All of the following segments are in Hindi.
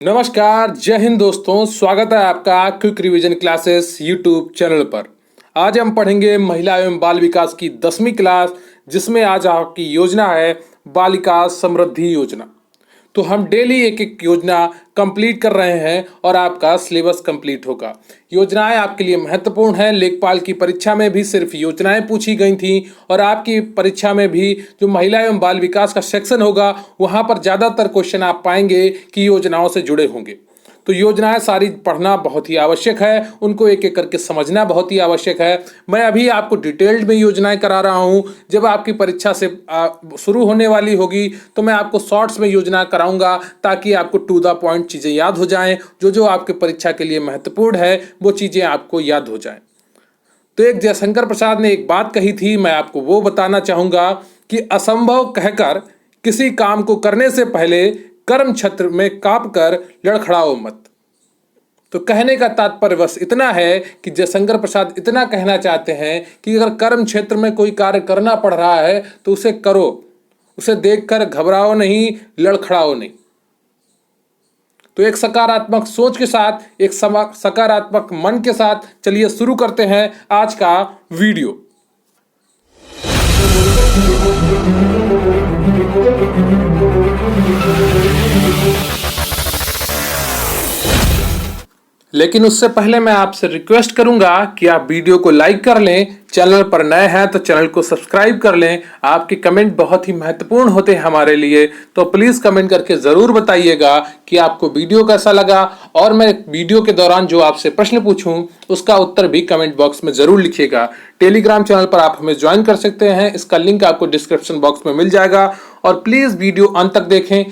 नमस्कार, जय हिंद दोस्तों। स्वागत है आपका quick revision classes YouTube channel पर। आज हम पढ़ेंगे महिला एवं बाल विकास की 10वीं क्लास, जिसमें आज आपकी योजना है बालिका समृद्धि योजना। तो हम डेली एक एक योजना कंप्लीट कर रहे हैं और आपका सिलेबस कंप्लीट होगा। योजनाएं आपके लिए महत्वपूर्ण हैं। लेखपाल की परीक्षा में भी सिर्फ योजनाएं पूछी गई थी और आपकी परीक्षा में भी जो महिला एवं बाल विकास का सेक्शन होगा वहां पर ज़्यादातर क्वेश्चन आप पाएंगे कि योजनाओं से जुड़े होंगे। तो योजनाएं सारी पढ़ना बहुत ही आवश्यक है, उनको एक एक करके समझना बहुत ही आवश्यक है। मैं अभी आपको डिटेल्ड में योजनाएं करा रहा हूं। जब आपकी परीक्षा से शुरू होने वाली होगी तो मैं आपको शॉर्ट्स में योजना कराऊंगा ताकि आपको टू द पॉइंट चीज़ें याद हो जाएं। जो जो आपके परीक्षा के लिए महत्वपूर्ण है वो चीज़ें आपको याद हो जाएं। तो एक जयशंकर प्रसाद ने एक बात कही थी, मैं आपको वो बताना चाहूँगा कि असंभव कहकर किसी काम को करने से पहले कर्म छत्र में कांप कर लड़खड़ाओ मत। तो कहने का तात्पर्य बस इतना है कि जयशंकर प्रसाद इतना कहना चाहते हैं कि अगर कर्म क्षेत्र में कोई कार्य करना पड़ रहा है तो उसे करो, उसे देखकर घबराओ नहीं, लड़खड़ाओ नहीं। तो एक सकारात्मक सोच के साथ, एक सकारात्मक मन के साथ चलिए शुरू करते हैं आज का वीडियो। लेकिन उससे पहले मैं आपसे रिक्वेस्ट करूंगा कि आप वीडियो को लाइक कर लें, चैनल पर नए हैं तो चैनल को सब्सक्राइब कर लें। आपके कमेंट बहुत ही महत्वपूर्ण होते हैं हमारे लिए, तो प्लीज़ कमेंट करके ज़रूर बताइएगा कि आपको वीडियो कैसा लगा। और मैं वीडियो के दौरान जो आपसे प्रश्न पूछूं उसका उत्तर भी कमेंट बॉक्स में ज़रूर लिखिएगा। टेलीग्राम चैनल पर आप हमें ज्वाइन कर सकते हैं, इसका लिंक आपको डिस्क्रिप्शन बॉक्स में मिल जाएगा। और प्लीज़ वीडियो अंत तक देखें।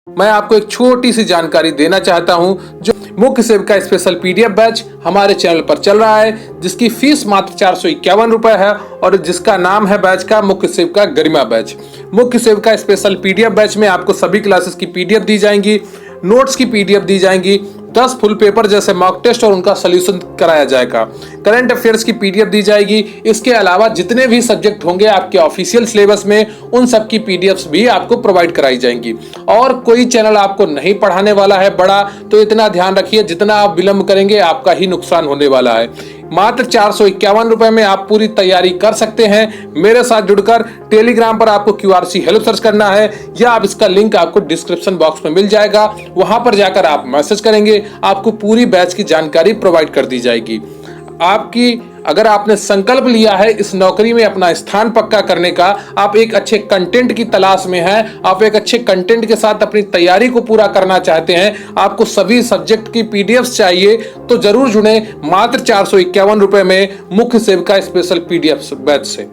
मैं आपको एक छोटी सी जानकारी देना चाहता हूं। जो मुख्य सेविका स्पेशल पीडीएफ बैच हमारे चैनल पर चल रहा है, जिसकी फीस मात्र 451 रुपए है और जिसका नाम है बैच का मुख्य सेविका गरिमा बैच। मुख्य सेविका स्पेशल पीडीएफ बैच में आपको सभी क्लासेस की पीडीएफ दी जाएंगी, नोट्स की पीडीएफ दी जाएंगी, 10 फुल पेपर जैसे मॉक टेस्ट और उनका सोल्यूशन कराया जाएगा, करंट अफेयर्स की पीडीएफ दी जाएगी। इसके अलावा जितने भी सब्जेक्ट होंगे आपके ऑफिशियल सिलेबस में, उन सब की पीडीएफ्स भी आपको प्रोवाइड कराई जाएंगी। और कोई चैनल आपको नहीं पढ़ाने वाला है बड़ा, तो इतना ध्यान रखिए जितना आप विलंब करेंगे आपका ही नुकसान होने वाला है। मात्र 451 रुपए में आप पूरी तैयारी कर सकते हैं। मेरे साथ जुड़कर टेलीग्राम पर आपको QRC हेल्प सर्च करना है, या आप इसका लिंक आपको डिस्क्रिप्शन बॉक्स में मिल जाएगा। वहां पर जाकर आप मैसेज करेंगे, आपको पूरी बैच की जानकारी प्रोवाइड कर दी जाएगी। आपकी अगर आपने संकल्प लिया है इस नौकरी में अपना स्थान पक्का करने का, आप एक अच्छे कंटेंट की तलाश में हैं, आप एक अच्छे कंटेंट के साथ अपनी तैयारी को पूरा करना चाहते हैं, आपको सभी सब्जेक्ट की पीडीएफ्स चाहिए, तो जरूर जुड़े मात्र 451 रुपए में मुख्य सेविका स्पेशल पीडीएफ बैच से।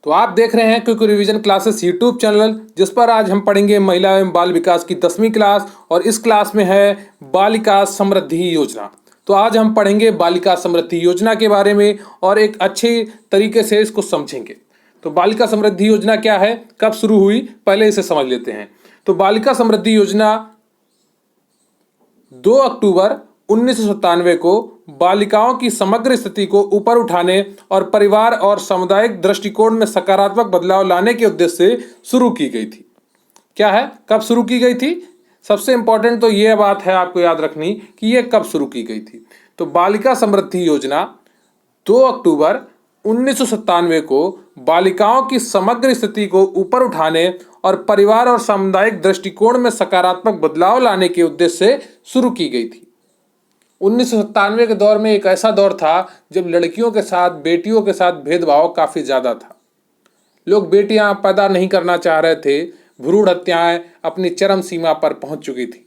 तो आप देख रहे हैं quick revision classes YouTube channel, जिस पर आज हम पढ़ेंगे महिला एवं बाल विकास की 10वीं क्लास, और इस क्लास में है बालिका समृद्धि योजना। तो आज हम पढ़ेंगे बालिका समृद्धि योजना के बारे में और एक अच्छे तरीके से इसको समझेंगे। तो बालिका समृद्धि योजना क्या है, कब शुरू हुई, पहले इसे समझ लेते हैं। तो बालिका समृद्धि योजना 2 अक्टूबर 1997 को बालिकाओं की समग्र स्थिति को ऊपर उठाने और परिवार और सामुदायिक दृष्टिकोण में सकारात्मक बदलाव लाने के उद्देश्य से शुरू की गई थी। क्या है, कब शुरू की गई थी? सबसे इंपॉर्टेंट तो यह बात है आपको याद रखनी कि यह कब शुरू की गई थी। तो बालिका समृद्धि योजना 2 अक्टूबर 1997 को बालिकाओं की समग्र स्थिति को ऊपर उठाने और परिवार और सामुदायिक दृष्टिकोण में सकारात्मक बदलाव लाने के उद्देश्य से शुरू की गई थी। 1997 के दौर में एक ऐसा दौर था जब लड़कियों के साथ, बेटियों के साथ भेदभाव काफ़ी ज़्यादा था। लोग बेटियां पैदा नहीं करना चाह रहे थे, भ्रूण हत्याएं अपनी चरम सीमा पर पहुंच चुकी थी।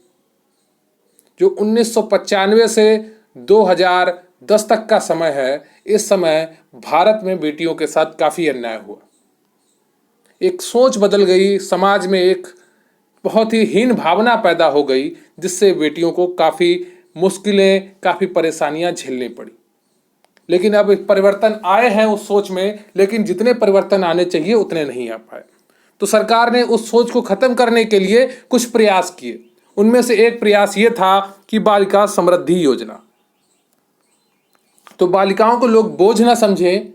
जो 1995 से 2010 तक का समय है, इस समय भारत में बेटियों के साथ काफ़ी अन्याय हुआ। एक सोच बदल गई, समाज में एक बहुत ही हीन भावना पैदा हो गई, जिससे बेटियों को काफ़ी मुश्किलें, काफ़ी परेशानियां झेलनी पड़ी। लेकिन अब परिवर्तन आए हैं उस सोच में, लेकिन जितने परिवर्तन आने चाहिए उतने नहीं आ पाए। तो सरकार ने उस सोच को खत्म करने के लिए कुछ प्रयास किए। उनमें से एक प्रयास ये था कि बालिका समृद्धि योजना। तो बालिकाओं को लोग बोझ ना समझें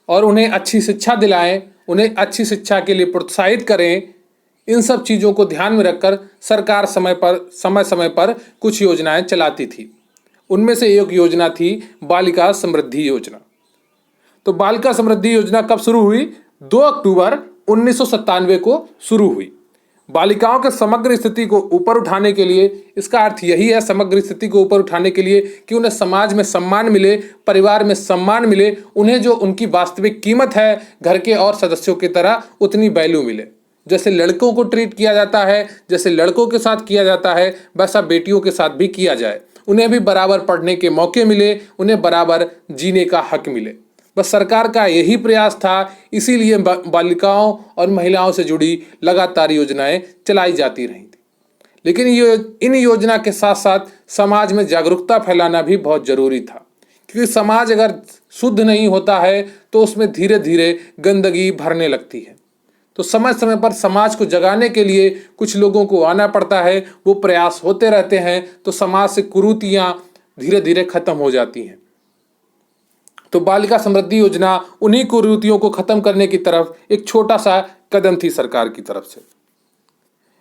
और उन्हें अच्छी शिक्षा दिलाएं, उन्हें अच्छी शिक्षा के लिए प्रोत्साहित करें, इन सब चीज़ों को ध्यान में रखकर सरकार समय समय पर कुछ योजनाएं चलाती थी। उनमें से एक योजना थी बालिका समृद्धि योजना। तो बालिका समृद्धि योजना कब शुरू हुई? 2 अक्टूबर 1997 को शुरू हुई। बालिकाओं के समग्र स्थिति को ऊपर उठाने के लिए, इसका अर्थ यही है समग्र स्थिति को ऊपर उठाने के लिए कि उन्हें समाज में सम्मान मिले, परिवार में सम्मान मिले, उन्हें जो उनकी वास्तविक कीमत है घर के और सदस्यों की तरह उतनी वैल्यू मिले। जैसे लड़कों को ट्रीट किया जाता है, जैसे लड़कों के साथ किया जाता है, वैसा बेटियों के साथ भी किया जाए। उन्हें भी बराबर पढ़ने के मौके मिले, उन्हें बराबर जीने का हक मिले। बस सरकार का यही प्रयास था, इसीलिए बालिकाओं और महिलाओं से जुड़ी लगातार योजनाएं चलाई जाती रही थी। लेकिन इन योजना के साथ साथ समाज में जागरूकता फैलाना भी बहुत जरूरी था, क्योंकि समाज अगर शुद्ध नहीं होता है तो उसमें धीरे धीरे गंदगी भरने लगती है। तो समय समय पर समाज को जगाने के लिए कुछ लोगों को आना पड़ता है, वो प्रयास होते रहते हैं, तो समाज से कुरीतियां धीरे धीरे खत्म हो जाती हैं। तो बालिका समृद्धि योजना उन्हीं कुरीतियों को खत्म करने की तरफ एक छोटा सा कदम थी सरकार की तरफ से।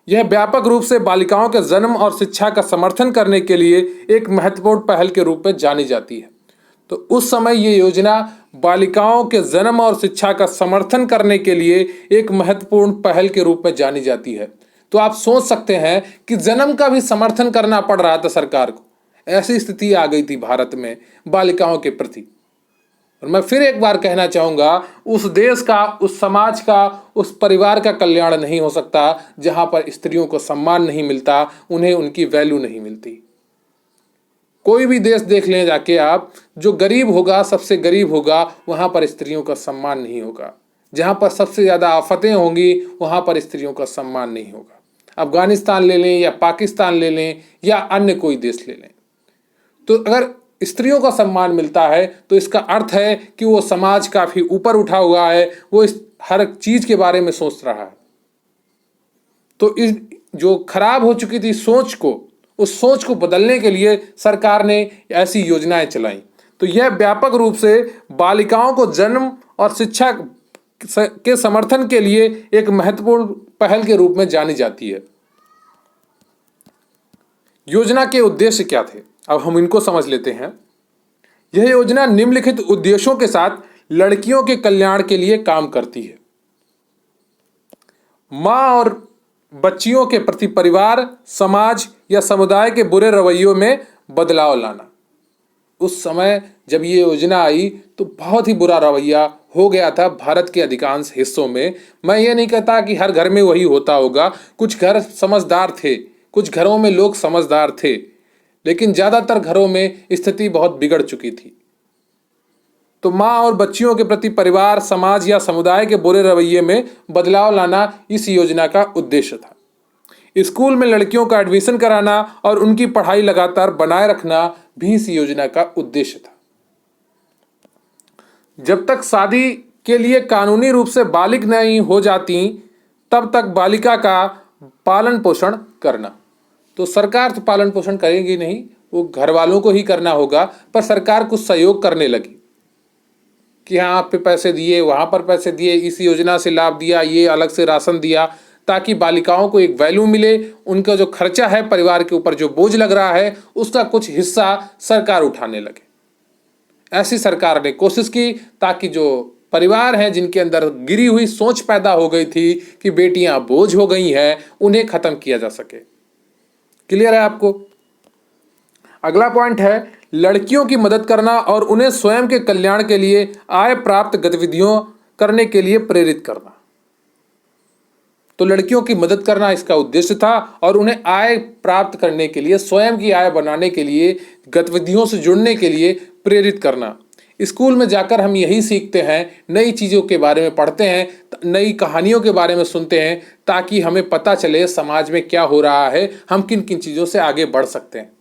यह व्यापक रूप से बालिकाओं के जन्म और शिक्षा का समर्थन करने के लिए एक महत्वपूर्ण पहल के रूप में जानी जाती है। तो उस समय ये योजना बालिकाओं के जन्म और शिक्षा का समर्थन करने के लिए एक महत्वपूर्ण पहल के रूप में जानी जाती है। तो आप सोच सकते हैं कि जन्म का भी समर्थन करना पड़ रहा था सरकार को। ऐसी स्थिति आ गई थी भारत में बालिकाओं के प्रति। और मैं फिर एक बार कहना चाहूँगा, उस देश का, उस समाज का, उस परिवार का कल्याण नहीं हो सकता जहाँ पर स्त्रियों को सम्मान नहीं मिलता, उन्हें उनकी वैल्यू नहीं मिलती। कोई भी देश देख लें जाके आप, जो गरीब होगा, सबसे गरीब होगा, वहाँ पर स्त्रियों का सम्मान नहीं होगा। जहाँ पर सबसे ज़्यादा आफतें होंगी वहाँ पर स्त्रियों का सम्मान नहीं होगा। अफगानिस्तान ले लें या पाकिस्तान ले लें या अन्य कोई देश ले लें, तो अगर स्त्रियों का सम्मान मिलता है तो इसका अर्थ है कि वो समाज काफी ऊपर उठा हुआ है, वो इस हर चीज के बारे में सोच रहा है। तो इस जो खराब हो चुकी थी सोच को, उस सोच को बदलने के लिए सरकार ने ऐसी योजनाएं चलाई। तो यह व्यापक रूप से बालिकाओं को जन्म और शिक्षा के समर्थन के लिए एक महत्वपूर्ण पहल के रूप में जानी जाती है। योजना के उद्देश्य क्या थे, अब हम इनको समझ लेते हैं। यह योजना निम्नलिखित उद्देश्यों के साथ लड़कियों के कल्याण के लिए काम करती है। मां और बच्चियों के प्रति परिवार, समाज या समुदाय के बुरे रवैयों में बदलाव लाना। उस समय जब ये योजना आई तो बहुत ही बुरा रवैया हो गया था भारत के अधिकांश हिस्सों में। मैं ये नहीं कहता कि हर घर में वही होता होगा, कुछ घर समझदार थे, कुछ घरों में लोग समझदार थे, लेकिन ज़्यादातर घरों में स्थिति बहुत बिगड़ चुकी थी। तो माँ और बच्चियों के प्रति परिवार, समाज या समुदाय के बुरे रवैये में बदलाव लाना इस योजना का उद्देश्य था। स्कूल में लड़कियों का एडमिशन कराना और उनकी पढ़ाई लगातार बनाए रखना भी इस योजना का उद्देश्य था। जब तक शादी के लिए कानूनी रूप से बालिग नहीं हो जाती, तब तक बालिका का पालन पोषण करना। तो सरकार तो पालन पोषण करेगी नहीं, वो घर वालों को ही करना होगा, पर सरकार कुछ सहयोग करने लगी कि यहाँ पे पैसे दिए, वहाँ पर पैसे दिए, इस योजना से लाभ दिया, ये अलग से राशन दिया, ताकि बालिकाओं को एक वैल्यू मिले। उनका जो खर्चा है, परिवार के ऊपर जो बोझ लग रहा है, उसका कुछ हिस्सा सरकार उठाने लगे। ऐसी सरकार ने कोशिश की ताकि जो परिवार हैं जिनके अंदर गिरी हुई सोच पैदा हो गई थी कि बेटियां बोझ हो गई हैं, उन्हें खत्म किया जा सके। क्लियर है आपको? अगला पॉइंट है लड़कियों की मदद करना और उन्हें स्वयं के कल्याण के लिए आय प्राप्त गतिविधियों करने के लिए प्रेरित करना। तो लड़कियों की मदद करना इसका उद्देश्य था और उन्हें आय प्राप्त करने के लिए, स्वयं की आय बनाने के लिए, गतिविधियों से जुड़ने के लिए प्रेरित करना। स्कूल में जाकर हम यही सीखते हैं, नई चीज़ों के बारे में पढ़ते हैं, नई कहानियों के बारे में सुनते हैं, ताकि हमें पता चले समाज में क्या हो रहा है, हम किन किन चीज़ों से आगे बढ़ सकते हैं।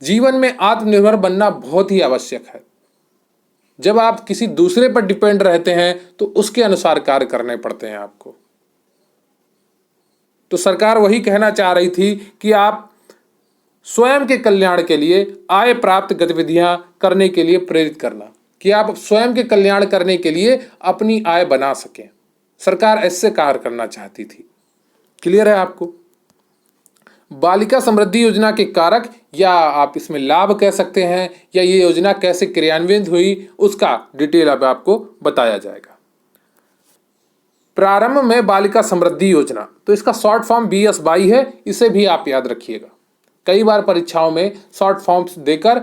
जीवन में आत्मनिर्भर बनना बहुत ही आवश्यक है। जब आप किसी दूसरे पर डिपेंड रहते हैं तो उसके अनुसार कार्य करने पड़ते हैं आपको। तो सरकार वही कहना चाह रही थी कि आप स्वयं के कल्याण के लिए आय प्राप्त गतिविधियां करने के लिए प्रेरित करना, कि आप स्वयं के कल्याण करने के लिए अपनी आय बना सकें, सरकार ऐसे कार्य करना चाहती थी। क्लियर है आपको? बालिका समृद्धि योजना के कारक या आप इसमें लाभ कह सकते हैं, या ये योजना कैसे क्रियान्वित हुई उसका डिटेल अब आपको बताया जाएगा। प्रारंभ में बालिका समृद्धि योजना, तो इसका शॉर्ट फॉर्म BSY है, इसे भी आप याद रखिएगा। कई बार परीक्षाओं में शॉर्ट फॉर्म्स देकर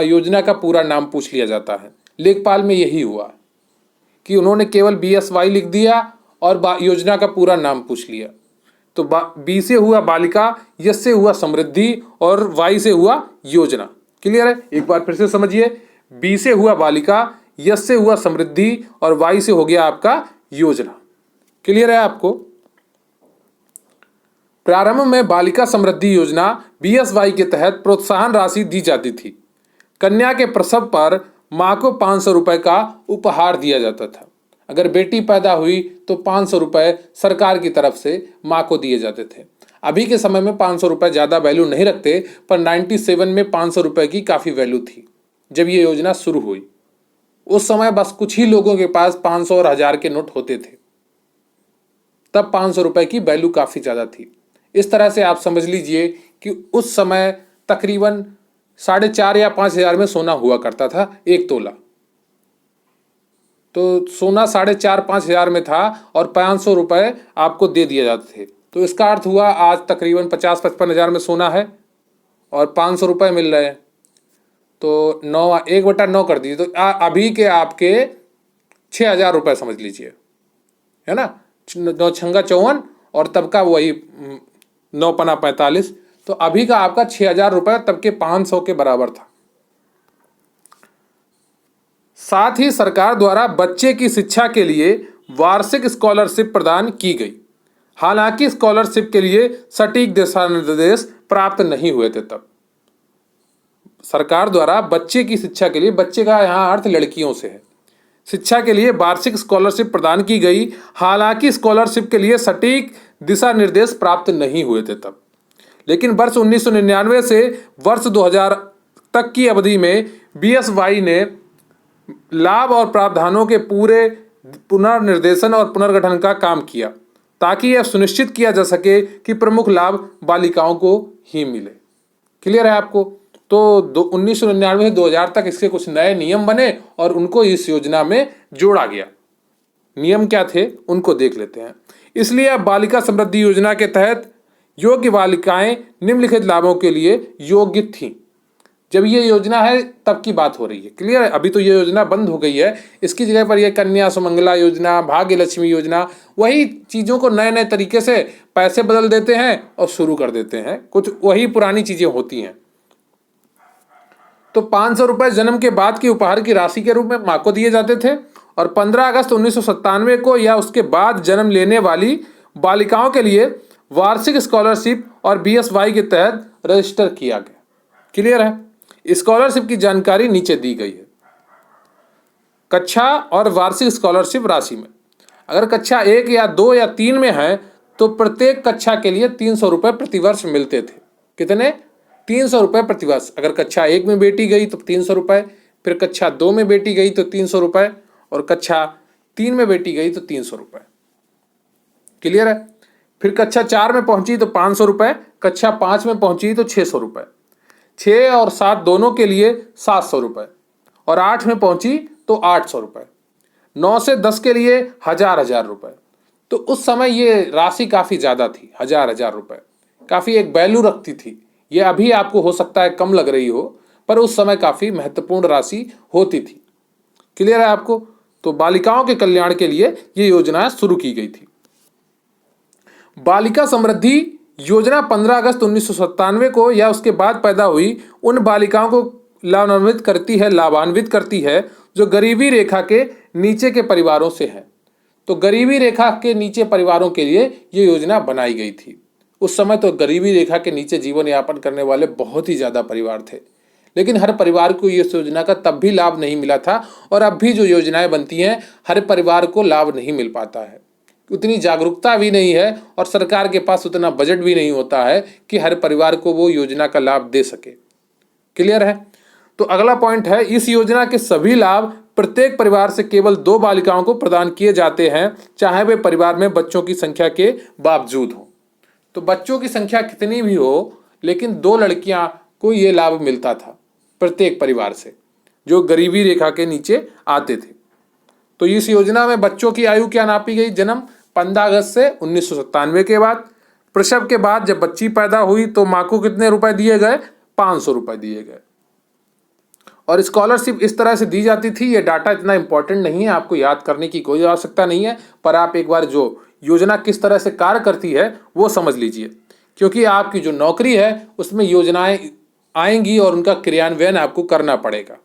योजना का पूरा नाम पूछ लिया जाता है। लेखपाल में यही हुआ कि उन्होंने केवल BSY लिख दिया और योजना का पूरा नाम पूछ लिया। तो B से हुआ बालिका, S से हुआ समृद्धि और Y से हुआ योजना। क्लियर है? एक बार फिर से समझिए, B से हुआ बालिका, S से हुआ समृद्धि और Y से हो गया आपका योजना। क्लियर है आपको? प्रारंभ में बालिका समृद्धि योजना BSY के तहत प्रोत्साहन राशि दी जाती थी। कन्या के प्रसव पर मां को 500 रुपए का उपहार दिया जाता था। अगर बेटी पैदा हुई तो 500 रुपए सरकार की तरफ से मां को दिए जाते थे। अभी के समय में 500 रुपए ज़्यादा वैल्यू नहीं रखते, पर 97 में 500 रुपए की काफ़ी वैल्यू थी जब ये योजना शुरू हुई। उस समय बस कुछ ही लोगों के पास 500 और 1000 के नोट होते थे, तब 500 रुपए की वैल्यू काफ़ी ज़्यादा थी। इस तरह से आप समझ लीजिए कि उस समय तकरीबन 4,500 या 5,000 में सोना हुआ करता था 1 तोला। तो सोना 4,500-5,000 में था और 500 रुपए आपको दे दिए जाते थे। तो इसका अर्थ हुआ आज तकरीबन 50-55 हज़ार में सोना है और 500 रुपए मिल रहे हैं। तो 1/9 कर दीजिए, तो अभी के आपके 6,000 रुपये समझ लीजिए, है ना। 9 छंगा 54 और तब का वही 9 पना 45, तो अभी का आपका 6,000 रुपये तब के 500 के बराबर था। साथ ही सरकार द्वारा बच्चे की शिक्षा के लिए वार्षिक स्कॉलरशिप प्रदान की गई। हालांकि स्कॉलरशिप के लिए सटीक दिशा निर्देश प्राप्त नहीं हुए थे तब। सरकार द्वारा बच्चे की शिक्षा के लिए, बच्चे का यहाँ अर्थ लड़कियों से है, शिक्षा के लिए वार्षिक स्कॉलरशिप प्रदान की गई। हालांकि स्कॉलरशिप के लिए सटीक दिशा निर्देश प्राप्त नहीं हुए थे तब। लेकिन वर्ष 1999 से वर्ष 2000 तक की अवधि में BSY ने लाभ और प्रावधानों के पूरे पुनर्निर्देशन और पुनर्गठन का काम किया, ताकि यह सुनिश्चित किया जा सके कि प्रमुख लाभ बालिकाओं को ही मिले। क्लियर है आपको? तो 1999 से 2000 तक इसके कुछ नए नियम बने और उनको इस योजना में जोड़ा गया। नियम क्या थे उनको देख लेते हैं। इसलिए अब बालिका समृद्धि योजना के तहत योग्य बालिकाएं निम्नलिखित लाभों के लिए योग्य थीं। जब ये योजना है तब की बात हो रही है। क्लियर है? अभी तो ये योजना बंद हो गई है, इसकी जगह पर ये कन्या सुमंगला योजना, भाग्य लक्ष्मी योजना, वही चीज़ों को नए नए तरीके से पैसे बदल देते हैं और शुरू कर देते हैं। कुछ वही पुरानी चीज़ें होती हैं। तो 500 रुपये जन्म के बाद की उपहार की राशि के रूप में माँ को दिए जाते थे और 15 अगस्त 1997 को या उसके बाद जन्म लेने वाली बालिकाओं के लिए वार्षिक स्कॉलरशिप और BSY के तहत रजिस्टर किया गया। क्लियर है? स्कॉलरशिप की जानकारी नीचे दी गई है। कक्षा और वार्षिक स्कॉलरशिप राशि में, अगर कक्षा 1 या 2 या 3 में है तो प्रत्येक कक्षा के लिए 300 रुपये प्रतिवर्ष मिलते थे। कितने? 300 रुपये प्रतिवर्ष। अगर कक्षा 1 में बेटी गई तो 300 रुपये, फिर कक्षा 2 में बेटी गई तो 300 रुपये और कक्षा 3 में बेटी गई तो 300 रुपये। क्लियर है? फिर कक्षा 4 में पहुंची तो 500 रुपये, कक्षा 5 में पहुंची तो 600 रुपये, 6 और 7 दोनों के लिए 700 रुपये और 8 में पहुंची तो 800 रुपये, 9 से 10 के लिए 1000 रुपये। तो उस समय ये राशि काफ़ी ज़्यादा थी, 1000 रुपये काफ़ी एक वैल्यू रखती थी। ये अभी आपको हो सकता है कम लग रही हो, पर उस समय काफ़ी महत्वपूर्ण राशि होती थी। क्लियर है आपको? तो बालिकाओं के कल्याण के लिए ये योजना शुरू की गई थी। बालिका समृद्धि योजना 15 अगस्त 1997 को या उसके बाद पैदा हुई उन बालिकाओं को लाभान्वित करती है जो गरीबी रेखा के नीचे के परिवारों से हैं। तो गरीबी रेखा के नीचे परिवारों के लिए ये योजना बनाई गई थी। उस समय तो गरीबी रेखा के नीचे जीवन यापन करने वाले बहुत ही ज़्यादा परिवार थे, लेकिन हर परिवार को इस योजना का तब भी लाभ नहीं मिला था और अब भी जो योजनाएं बनती हैं हर परिवार को लाभ नहीं मिल पाता है। उतनी जागरूकता भी नहीं है और सरकार के पास उतना बजट भी नहीं होता है कि हर परिवार को वो योजना का लाभ दे सके। क्लियर है? तो अगला पॉइंट है, इस योजना के सभी लाभ प्रत्येक परिवार से केवल 2 बालिकाओं को प्रदान किए जाते हैं, चाहे वे परिवार में बच्चों की संख्या के बावजूद हो। तो बच्चों की संख्या कितनी भी हो, लेकिन 2 लड़कियां को ये लाभ मिलता था प्रत्येक परिवार से जो गरीबी रेखा के नीचे आते थे। तो इस योजना में बच्चों की आयु क्या नापी गई? जन्म 15 अगस्त से 1997 के बाद, प्रसव के बाद जब बच्ची पैदा हुई तो माँ को कितने रुपए दिए गए? 500 रुपए दिए गए। और स्कॉलरशिप इस तरह से दी जाती थी। ये डाटा इतना इंपॉर्टेंट नहीं है, आपको याद करने की कोई आवश्यकता नहीं है, पर आप एक बार जो योजना किस तरह से कार्य करती है वो समझ लीजिए, क्योंकि आपकी जो नौकरी है उसमें योजनाएं आएंगी और उनका क्रियान्वयन आपको करना पड़ेगा।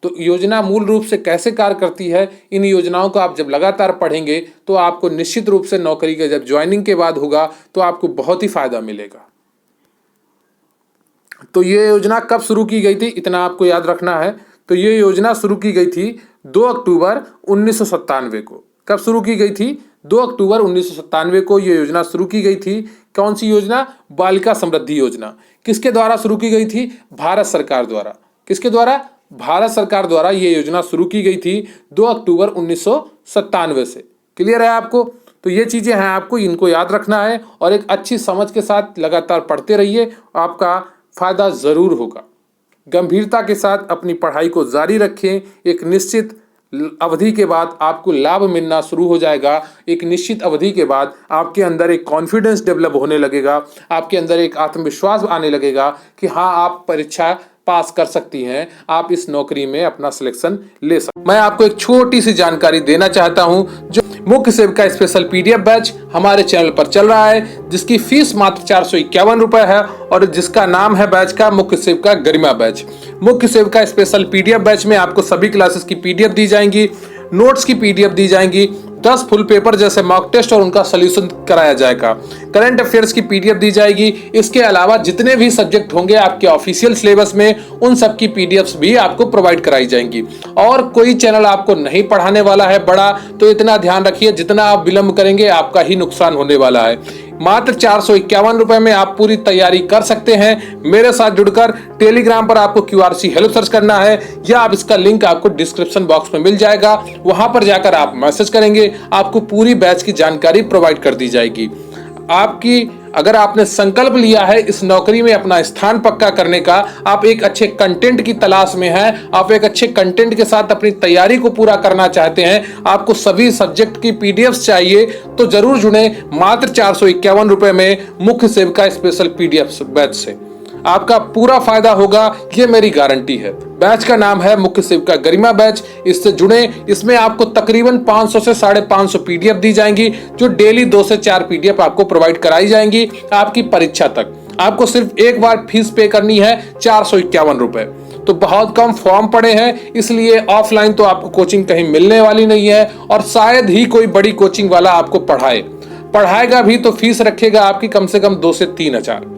तो योजना मूल रूप से कैसे कार्य करती है, इन योजनाओं को आप जब लगातार पढ़ेंगे तो आपको निश्चित रूप से नौकरी के जब ज्वाइनिंग के बाद होगा तो आपको बहुत ही फायदा मिलेगा। तो ये योजना कब शुरू की गई थी, इतना आपको याद रखना है। तो ये योजना शुरू की गई थी 2 अक्टूबर 1997 को। कब शुरू की गई थी? 2 अक्टूबर 1997 को ये योजना शुरू की गई थी। कौन सी योजना? बालिका समृद्धि योजना। किसके द्वारा शुरू की गई थी? भारत सरकार द्वारा। किसके द्वारा? भारत सरकार द्वारा ये योजना शुरू की गई थी 2 अक्टूबर 1997 से। क्लियर है आपको? तो ये चीजें हैं, आपको इनको याद रखना है और एक अच्छी समझ के साथ लगातार पढ़ते रहिए, आपका फायदा जरूर होगा। गंभीरता के साथ अपनी पढ़ाई को जारी रखें। एक निश्चित अवधि के बाद आपको लाभ मिलना शुरू हो जाएगा। एक निश्चित अवधि के बाद आपके अंदर एक कॉन्फिडेंस डेवलप होने लगेगा, आपके अंदर एक आत्मविश्वास आने लगेगा कि हाँ, आप परीक्षा पास कर सकती हैं, आप इस नौकरी में अपना सिलेक्शन ले सकते। मैं आपको एक छोटी सी जानकारी देना चाहता हूं। जो मुख्य सेविका स्पेशल पीडीएफ बैच हमारे चैनल पर चल रहा है, जिसकी फीस मात्र 451 रुपए है और जिसका नाम है बैच का मुख्य सेविका गरिमा बैच। मुख्य सेविका स्पेशल पीडीएफ बैच में आपको सभी क्लासेस की पीडीएफ दी जाएंगी, नोट्स की पीडीएफ दी जाएंगी, 10 फुल पेपर जैसे मॉक टेस्ट और उनका सॉल्यूशन कराया जाएगा, करंट अफेयर्स की पीडीएफ दी जाएगी। इसके अलावा जितने भी सब्जेक्ट होंगे आपके ऑफिशियल सिलेबस में, उन सब की पीडीएफ्स भी आपको प्रोवाइड कराई जाएंगी। और कोई चैनल आपको नहीं पढ़ाने वाला है बड़ा, तो इतना ध्यान रखिए, जितना आप विलंब करेंगे आपका ही नुकसान होने वाला है। मात्र 451 रुपए में आप पूरी तैयारी कर सकते हैं। मेरे साथ जुड़कर टेलीग्राम पर आपको QRC हेल्प सर्च करना है, या आप इसका लिंक आपको डिस्क्रिप्शन बॉक्स में मिल जाएगा। वहां पर जाकर आप मैसेज करेंगे, आपको पूरी बैच की जानकारी प्रोवाइड कर दी जाएगी। आपकी अगर आपने संकल्प लिया है इस नौकरी में अपना स्थान पक्का करने का, आप एक अच्छे कंटेंट की तलाश में हैं, आप एक अच्छे कंटेंट के साथ अपनी तैयारी को पूरा करना चाहते हैं, आपको सभी सब्जेक्ट की पीडीएफ चाहिए, तो जरूर जुड़ें मात्र 451 रुपए में मुख्य सेविका स्पेशल पीडीएफ बैच से। आपका पूरा फायदा होगा, ये मेरी गारंटी है। बैच का नाम है मुख्य सेविका गरिमा बैच। इससे जुड़े, इसमें आपको तकरीबन 500 से 550 पीडीएफ दी जाएंगी, जो डेली 2 से 4 पीडीएफ आपको प्रोवाइड कराई जाएंगी आपकी परीक्षा तक। आपको सिर्फ एक बार फीस पे करनी है 451 रुपए। तो बहुत कम फॉर्म पड़े हैं, इसलिए ऑफलाइन तो आपको कोचिंग कहीं मिलने वाली नहीं है, और शायद ही कोई बड़ी कोचिंग वाला आपको पढ़ाएगा भी तो फीस रखेगा आपकी कम से कम 2 से 3 हजार।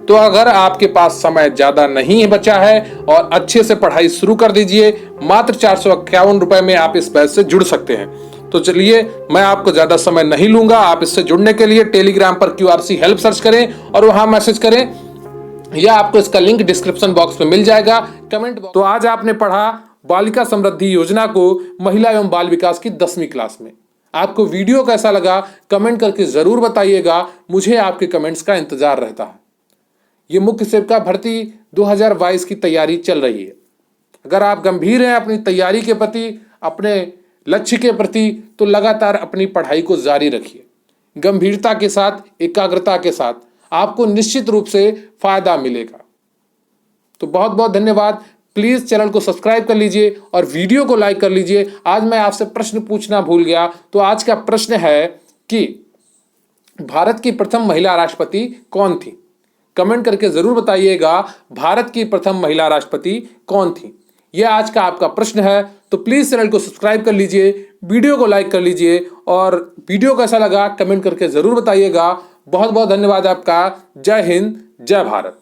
तो अगर आपके पास समय ज्यादा नहीं बचा है और अच्छे से पढ़ाई शुरू कर दीजिए, मात्र 451 रुपए में आप इस बैच से जुड़ सकते हैं। तो चलिए, मैं आपको ज्यादा समय नहीं लूंगा। आप इससे जुड़ने के लिए टेलीग्राम पर QRC हेल्प सर्च करें और वहां मैसेज करें, या आपको इसका लिंक डिस्क्रिप्शन बॉक्स में मिल जाएगा, कमेंट बॉक्स। तो आज आपने पढ़ा बालिका समृद्धि योजना को महिला एवं बाल विकास की 10वीं क्लास में। आपको वीडियो कैसा लगा कमेंट करके जरूर बताइएगा, मुझे आपके कमेंट्स का इंतजार रहता है। ये मुख्य सेविका भर्ती 2022 की तैयारी चल रही है। अगर आप गंभीर हैं अपनी तैयारी के प्रति, अपने लक्ष्य के प्रति, तो लगातार अपनी पढ़ाई को जारी रखिए। गंभीरता के साथ, एकाग्रता के साथ आपको निश्चित रूप से फायदा मिलेगा। तो बहुत बहुत धन्यवाद। प्लीज चैनल को सब्सक्राइब कर लीजिए और वीडियो को लाइक कर लीजिए। आज मैं आपसे प्रश्न पूछना भूल गया, तो आज का प्रश्न है कि भारत की प्रथम महिला राष्ट्रपति कौन थी? कमेंट करके जरूर बताइएगा, भारत की प्रथम महिला राष्ट्रपति कौन थी? यह आज का आपका प्रश्न है। तो प्लीज चैनल को सब्सक्राइब कर लीजिए, वीडियो को लाइक कर लीजिए, और वीडियो कैसा लगा कमेंट करके जरूर बताइएगा। बहुत बहुत धन्यवाद आपका। जय हिंद, जय भारत।